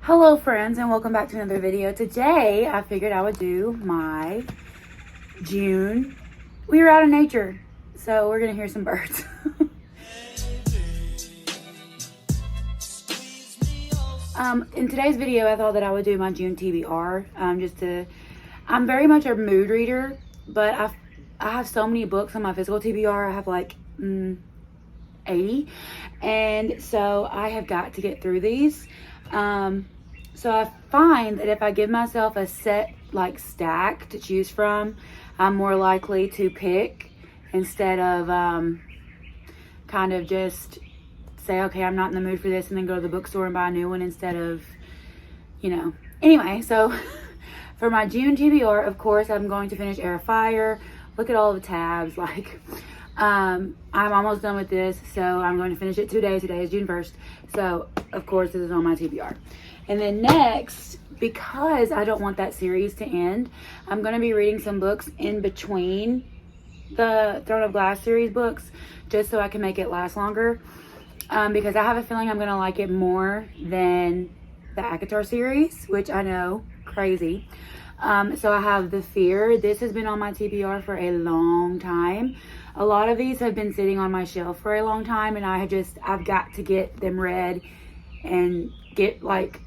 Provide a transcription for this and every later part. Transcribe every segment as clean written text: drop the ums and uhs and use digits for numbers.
Hello friends, and welcome back to another video. Today I figured I would do my June We Were Out in Nature. So we're gonna hear some birds. In today's video I thought that I would do my June TBR. I'm very much a mood reader, but I have so many books on my physical TBR. I have like 80, and so I have got to get through these. So I find that if I give myself a set like stack to choose from, I'm more likely to pick instead of kind of just say, okay, I'm not in the mood for this, and then go to the bookstore and buy a new one instead of, Anyway, so for my June TBR, of course, I'm going to finish Air of Fire. Look at all the tabs. I'm almost done with this, so I'm going to finish it today. Today is June 1st. So, of course, this is on my TBR. And then next, because I don't want that series to end, I'm going to be reading some books in between the Throne of Glass series books, just so I can make it last longer. Because I have a feeling I'm going to like it more than the ACOTAR series, which I know, crazy. So I have The Fear. This has been on my TBR for a long time. A lot of these have been sitting on my shelf for a long time, and I've got to get them read and get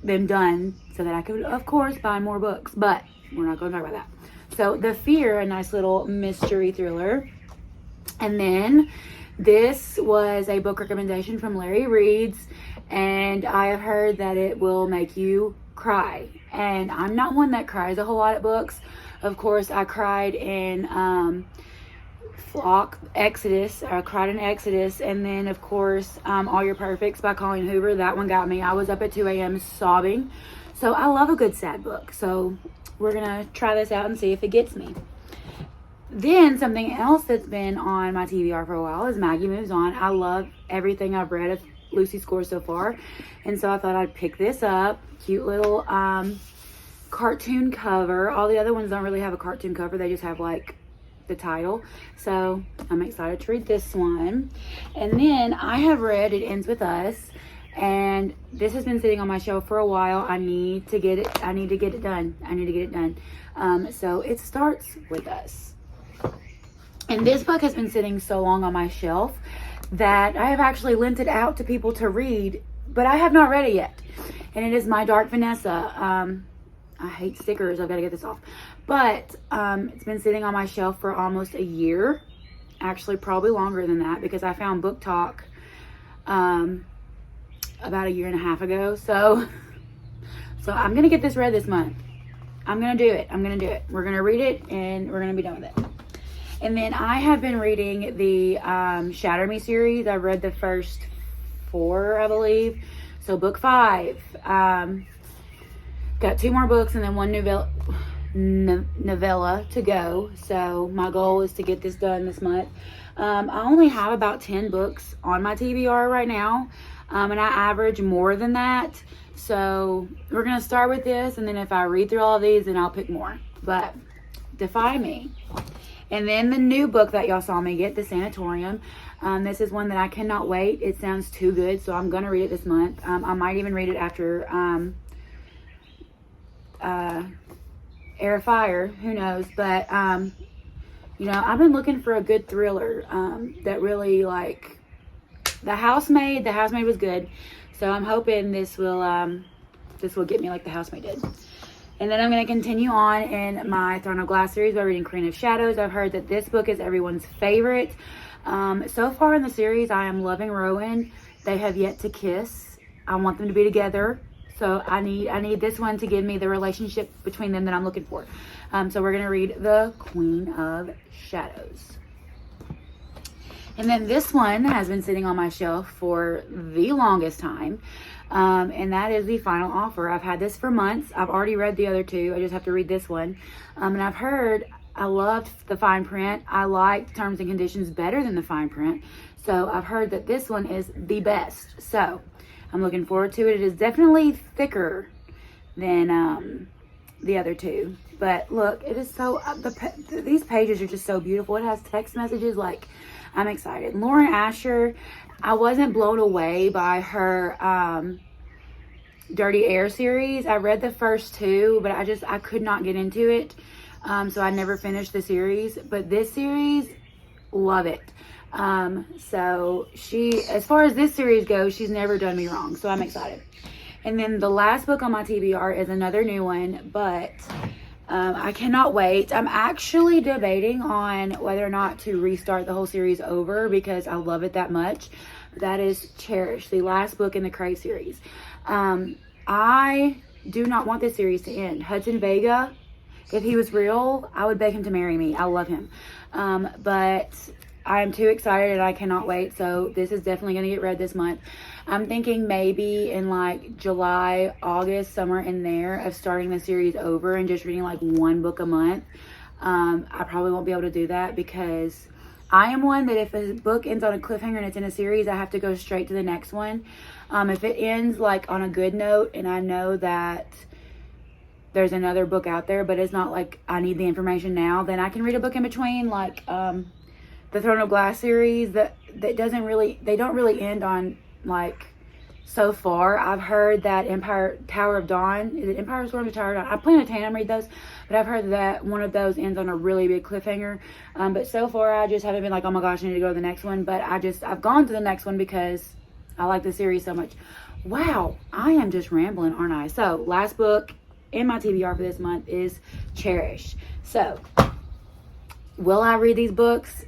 them done so that I could, of course, buy more books, but we're not going to talk about that. So The Fear, a nice little mystery thriller. And then this was a book recommendation from Larry Reed's, and I have heard that it will make you cry. And I'm not one that cries a whole lot at books. Of course, I cried in Exodus, and then of course All Your Perfects by Colleen Hoover. That one got me. I was up at 2 a.m. sobbing. So I love a good sad book. So we're gonna try this out and see if it gets me. Then something else that's been on my TBR for a while is Maggie Moves On. I love everything I've read of Lucy Score so far, and so I thought I'd pick this up. Cute little cartoon cover. All the other ones don't really have a cartoon cover. They just have the title. So I'm excited to read this one. And then I have read It Ends With Us, and this has been sitting on my shelf for a while. I need to get it done. So it starts with us. And this book has been sitting so long on my shelf that I have actually lent it out to people to read, but I have not read it yet. And it is My Dark Vanessa. I hate stickers. I've got to get this off. But it's been sitting on my shelf for almost a year. Actually, probably longer than that, because I found Book Talk about a year and a half ago. So I'm going to get this read this month. I'm going to do it. We're going to read it, and we're going to be done with it. And then I have been reading the Shatter Me series. I've read the first 4, I believe. So book 5. Got 2 more books and then 1 novella to go. So my goal is to get this done this month. I only have about 10 books on my TBR right now. And I average more than that. So we're going to start with this. And then if I read through all of these, then I'll pick more. But defy me. And then the new book that y'all saw me get, The Sanatorium. This is one that I cannot wait. It sounds too good, so I'm going to read it this month. I might even read it after Air of Fire. Who knows? But, I've been looking for a good thriller that really, The Housemaid. The Housemaid was good. So I'm hoping this will get me like The Housemaid did. And then I'm going to continue on in my Throne of Glass series by reading Queen of Shadows. I've heard that this book is everyone's favorite. So far in the series, I am loving Rowan. They have yet to kiss. I want them to be together. So I need this one to give me the relationship between them that I'm looking for. So we're going to read The Queen of Shadows. And then this one has been sitting on my shelf for the longest time. And that is The Final Offer. I've had this for months. I've already read the other 2. I just have to read this one. And I've heard, I loved the fine print. I liked terms and conditions better than the fine print. So I've heard that this one is the best. So I'm looking forward to it. It is definitely thicker than the other 2. But look, it is so, these pages are just so beautiful. It has text messages. I'm excited. Lauren Asher, I wasn't blown away by her Dirty Air series. I read the first two, but I could not get into it. So I never finished the series. But this series, love it. So as far as this series goes, she's never done me wrong. So I'm excited. And then the last book on my TBR is another new one, but I cannot wait. I'm actually debating on whether or not to restart the whole series over because I love it that much. That is Cherish, the last book in the Crave series. I do not want this series to end. Hudson Vega, if he was real, I would beg him to marry me. I love him. But I am too excited and I cannot wait. So this is definitely going to get read this month. I'm thinking maybe in like July, August, somewhere in there of starting the series over and just reading like one book a month. I probably won't be able to do that because I am one that if a book ends on a cliffhanger and it's in a series, I have to go straight to the next one. If it ends like on a good note and I know that there's another book out there, but it's not like I need the information now, then I can read a book in between, like the Throne of Glass series that they don't really end on like so far. I've heard that Tower of Dawn, is it Empire Storm to Tower of Dawn? I plan to tandem read those, but I've heard that one of those ends on a really big cliffhanger. But so far I just haven't been like, oh my gosh, I need to go to the next one. But I've gone to the next one because I like the series so much. Wow, I am just rambling, aren't I? So last book in my TBR for this month is Cherish. So will I read these books?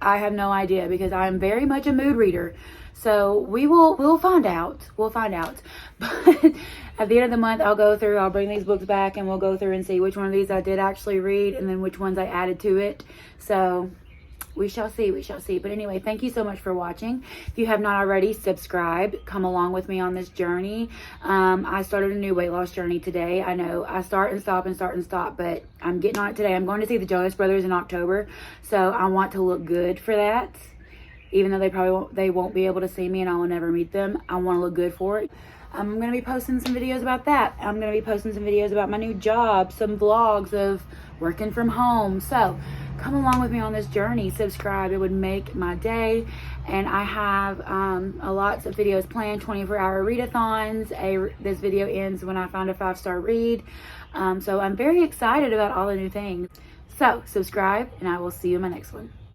I have no idea because I am very much a mood reader. So we'll find out. We'll find out. But at the end of the month, I'll bring these books back and we'll go through and see which one of these I did actually read and then which ones I added to it. So we shall see. We shall see. But anyway, thank you so much for watching. If you have not already, subscribe. Come along with me on this journey. I started a new weight loss journey today. I know I start and stop, but I'm getting on it today. I'm going to see the Jonas Brothers in October. So I want to look good for that. Even though they won't be able to see me and I will never meet them. I want to look good for it. I'm going to be posting some videos about that. I'm going to be posting some videos about my new job, some vlogs of working from home. So come along with me on this journey. Subscribe. It would make my day. And I have lots of videos planned, 24-hour readathons. This video ends when I find a 5-star read. So I'm very excited about all the new things. So subscribe and I will see you in my next one.